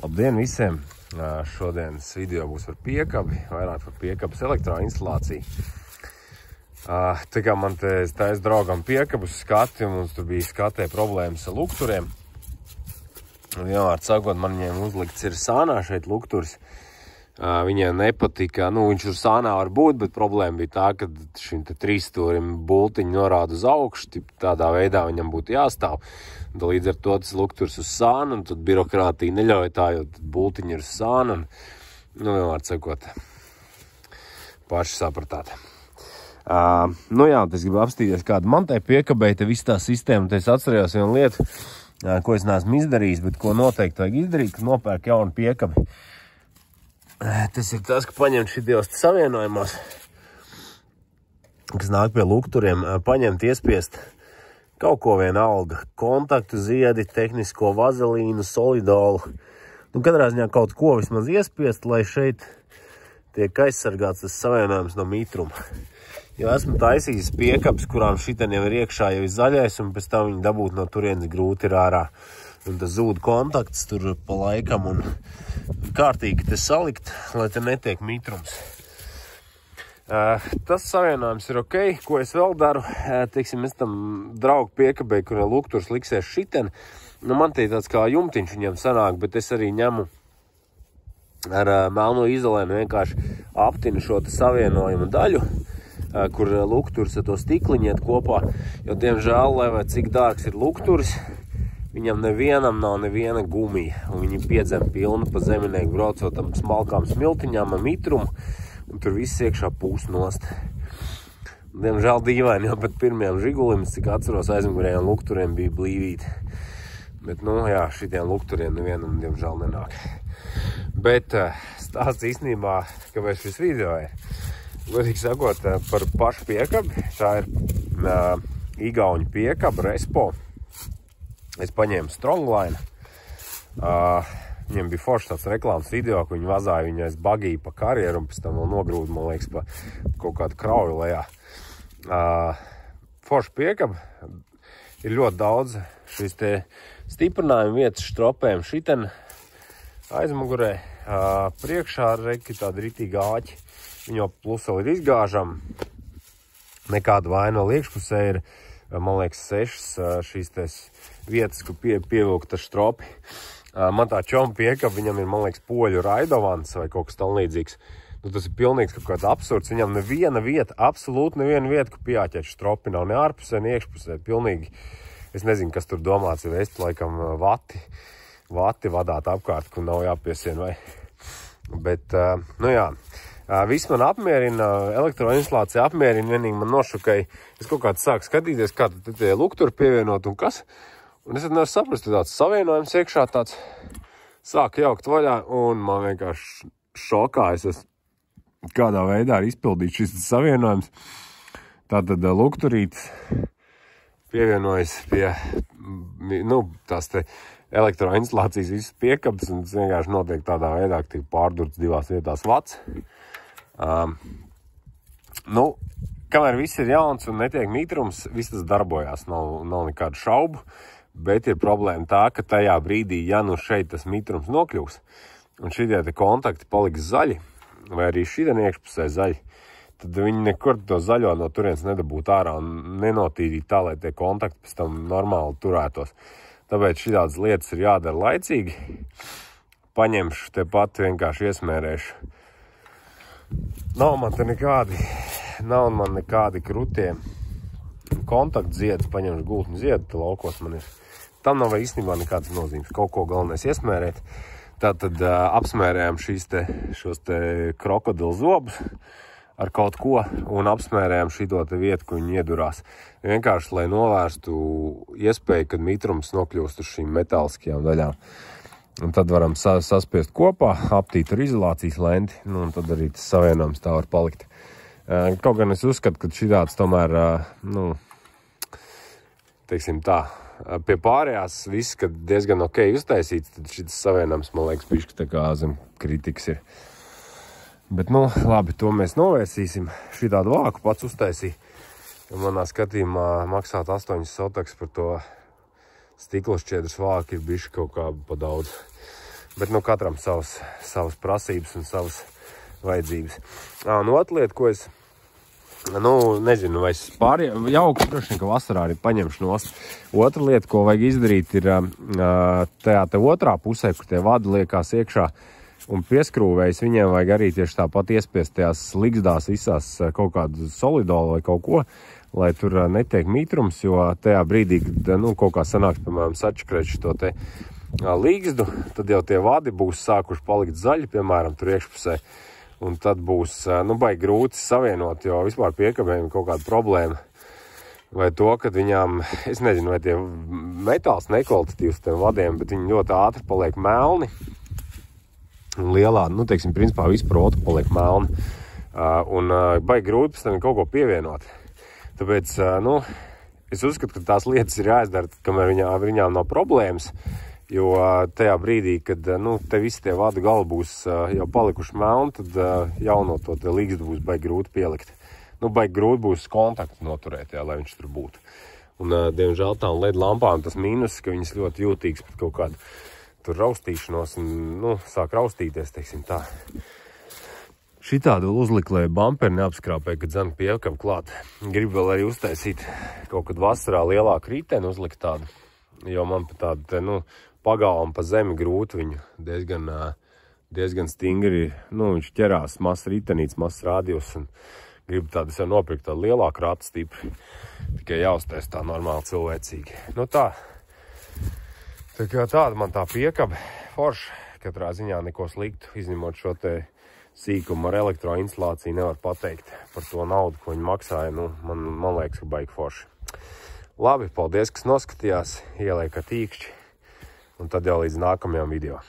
Labdien visiem! Šodienas video būs par piekabi, vairāk par piekabas elektroinstalāciju. Tā kā man te taisa draugam piekabas skati, un mums tur bija skatē problēmas ar lukturiem. Vienmēr sakot, man viņiem uzlikts ir sānā šeit lukturs. Viņiem nepatika, viņš tur sānā var būt, bet problēma bija tā, ka šim te trīsstūrim bultiņu norāda uz augšu, tādā veidā viņam būtu jāstāv. Līdz ar to tas lukturs uz sānu, un tad birokrātija neļauj tā, jo bultiņi ir uz sānu, un, vienmēr sakot, paši sapratāt. Es gribu apstīties, kāda man tai piekabēja, te viss tā sistēma, te es atcerējos vienu lietu, ko es neesmu izdarījis, bet ko noteikti vajag izdarīt, kad nopērk jaunu piekabi. Tas ir tas, ka paņemt šitos savienojumos, kas nāk pie lukturiem, paņemt, iespiest kaut ko vienalga, kontaktu ziedi, tehnisko vazelīnu, solidolu. Katrā ziņā kaut ko vismaz iespiest, lai šeit tiek aizsargāts tas savienojums no mitruma. Jo esmu taisījis piekabas, kurām šitien jau ir iekšā jau ir zaļais, un pēc tam viņi dabūt no turienes grūti ir ārā. Un tas zūd kontakts tur pa laikam un kārtīgi te salikt, lai te netiek mitrums. Tas savienojums ir ok. Ko es vēl daru? Teiksim, es tam draugu piekabēju, kur lukturs liksies šiten. Man te tāds kā jumtiņš viņam sanāk, bet es arī ņemu ar melno izolēnu vienkārši aptinu šo te savienojumu daļu, kur lukturs ar to stikliņu iet kopā. Jo, diemžēl, lai vai cik dārgs ir lukturs, viņam nevienam nav neviena gumija, un viņi piedzem pilnu pa zeminieku braucot tam smalkām smiltiņām ar mitrumu, un tur viss iekšā pūs nost. Diemžēl dīvaini, jo pēc pirmajām žigulim, cik atceros, aizmugurējiem lukturiem bija blīvīti. Bet, šitiem lukturiem nevienam, diemžēl, nenāk. Bet stāsts īstenībā, kāpēc šis video ir, godīgi sakot, par pašu piekabi. Tā ir igauņu piekaba, Respo. Es paņēmu Strongline. Viņiem bija forši tāds reklāmas video, ka viņi vazāja viņu aiz bagīju pa karjeru un pēc tam vēl nogrūda, man liekas, pa kaut kādu krauju lejā. Forši piekaba. Ir ļoti daudz šīs te stiprinājumu vietas stropēm šiten aizmugurē. Priekšā reki tādi ritīgi āķi. Viņo plus vēl ir izgāžam. Nekāda vaina vēl iekšpusē ir, man liekas, 6 šīs tes vietas, kur pievilkta stropi. Man tā čoma piekaba, viņam ir, man liekas, poļu raidovans vai kaut kas tam līdzīgs. Tas ir pilnīgs kaut kāds absurds. Viņam neviena vieta, absolūti neviena vieta, kur pieāķēt stropi nav ne ārpusē, ne iekšpusē. Pilnīgi, es nezinu, kas tur domāts, ir es laikam vati vadāt apkārt, kur nav jāpiesien vai. Bet, viss man apmierina, elektroinstalācija apmierina, vienīgi man nošukai. Es kaut kāds sāku skatīties, kā tu te lukturi pievienot un kas. Un es nevaru saprast, tāds savienojums iekšā tāds sāk jaukt vaļā, un man vienkārši šokā es kādā veidā ir izpildīts šis savienojums. Tātad lukturītis pievienojas pie, tās te elektroinstalācijas visas piekabas, un tas vienkārši notiek tādā veidā, ka tiek pārdurts divās vietās vats. Kamēr viss ir jauns un netiek mitrums, viss tas darbojās, nav nekādu šaubu. Bet ir problēma tā, ka tajā brīdī, ja šeit tas mitrums nokļūs, un šitie te kontakti paliks zaļi, vai arī šitien iekšpusē zaļi, tad viņi nekur to zaļo no turienes nedabūtu ārā un nenotīrīt tā, lai tie kontakti pēc tam normāli turētos. Tāpēc šitādas lietas ir jādara laicīgi. Paņemšu te pat vienkārši iesmērēšu. Nav man nekādi krutie kontaktu ziedus, paņemšu gultņu ziedu, te laukos man ir. Tam nav īstenībā nekādas nozīmes. Kaut ko galvenais iesmērēt. Tātad apsmērējam šos te krokodilu zobus ar kaut ko un apsmērējam šito te vietu, ko viņi iedurās. Vienkārši, lai novērstu iespēju, kad mitrums nokļūst uz šīm metāliskajām daļām. Un tad varam saspiest kopā, aptīt ar izolācijas lenti, un tad arī tas savienojums tā var palikt. Kaut gan es uzskatu, ka šitāds tomēr, teiksim tā, pie pārējās viss, kad diezgan ok uztaisīts, tad šitas savienojums, man liekas, bišķi tā kā zem kritikas ir. Bet, labi, to mēs novērsīsim. Šitādu vāku pats uztaisīja. Manā skatījumā maksāt 8 sotaks par to stikla šķiedras vāku ir bišķi kaut kā pa daudz. Bet, nu, katram savas prasības un savas vajadzības. Un otra lieta, ko es, nu, nezinu, vai es jauku, droši vien, ka vasarā arī paņemšu nost. Otra lieta, ko vajag izdarīt, ir tajā te otrā pusē, kur tie vadi liekās iekšā un pieskrūvējas, viņiem vajag arī tieši tāpat iespiest tajās ligzdās visās kaut kādu solidolu vai kaut ko, lai tur netiek mitrums, jo tajā brīdī, kad, nu, kaut kā sanāks, piemēram, sačakrēt šo te līgzdu, tad jau tie vadi būs sākuši palikt zaļi, piemēram, tur iekšpusē. Un tad būs, nu, baigi grūti savienot, jo vispār piekabējumi kaut kāda problēma. Vai to, kad viņām, es nezinu, vai tie metāls nekvalitatīvs tiem vadiem, bet viņi ļoti ātri paliek melni. Un lielā, nu, teiksim, principā vispār otru paliek melni. Un baigi grūti pēc tam kaut ko pievienot. Tāpēc, nu, es uzskatu, ka tās lietas ir jāizdara, kamēr viņām nav problēmas. Jo tajā brīdī, kad, nu, te visi tie vadu gali būs jau palikuši melni, tad jauno to te līgstu būs baigi grūti pielikt. Nu, baigi grūti būs kontaktu noturēt, jā, lai viņš tur būtu. Un, diemžēl tām LED lampām tas mīnus, ka viņas ļoti jūtīgas pat kaut kādu tur raustīšanos un, nu, sāk raustīties, teiksim tā. Šitādu uzliku, lai bumperi neapskrāpē, kad zana piekam klāt. Gribu vēl arī uztaisīt kaut kad vasarā lielāku rīteni uzlikt tādu, jo man pa tādu te, nu, pagalvam pa zemi grūti viņu diezgan stingri, nu, viņš ķerās mazs ritenīts, mazs rādījus un gribu tādu sev nopirkt tādu lielāku ratu stipri, tikai jāuztais tā normāli cilvēcīgi. Nu tā kā tāda man tā piekaba forša, katrā ziņā neko sliktu, izņemot šo te sīkumu ar elektroinstalāciju nevar pateikt par to naudu, ko viņi maksāja, nu, man liekas, ka baigi forši. Labi, paldies, kas noskatījās, ieliekat īkšķi. Un tad jau līdz nākamajam video.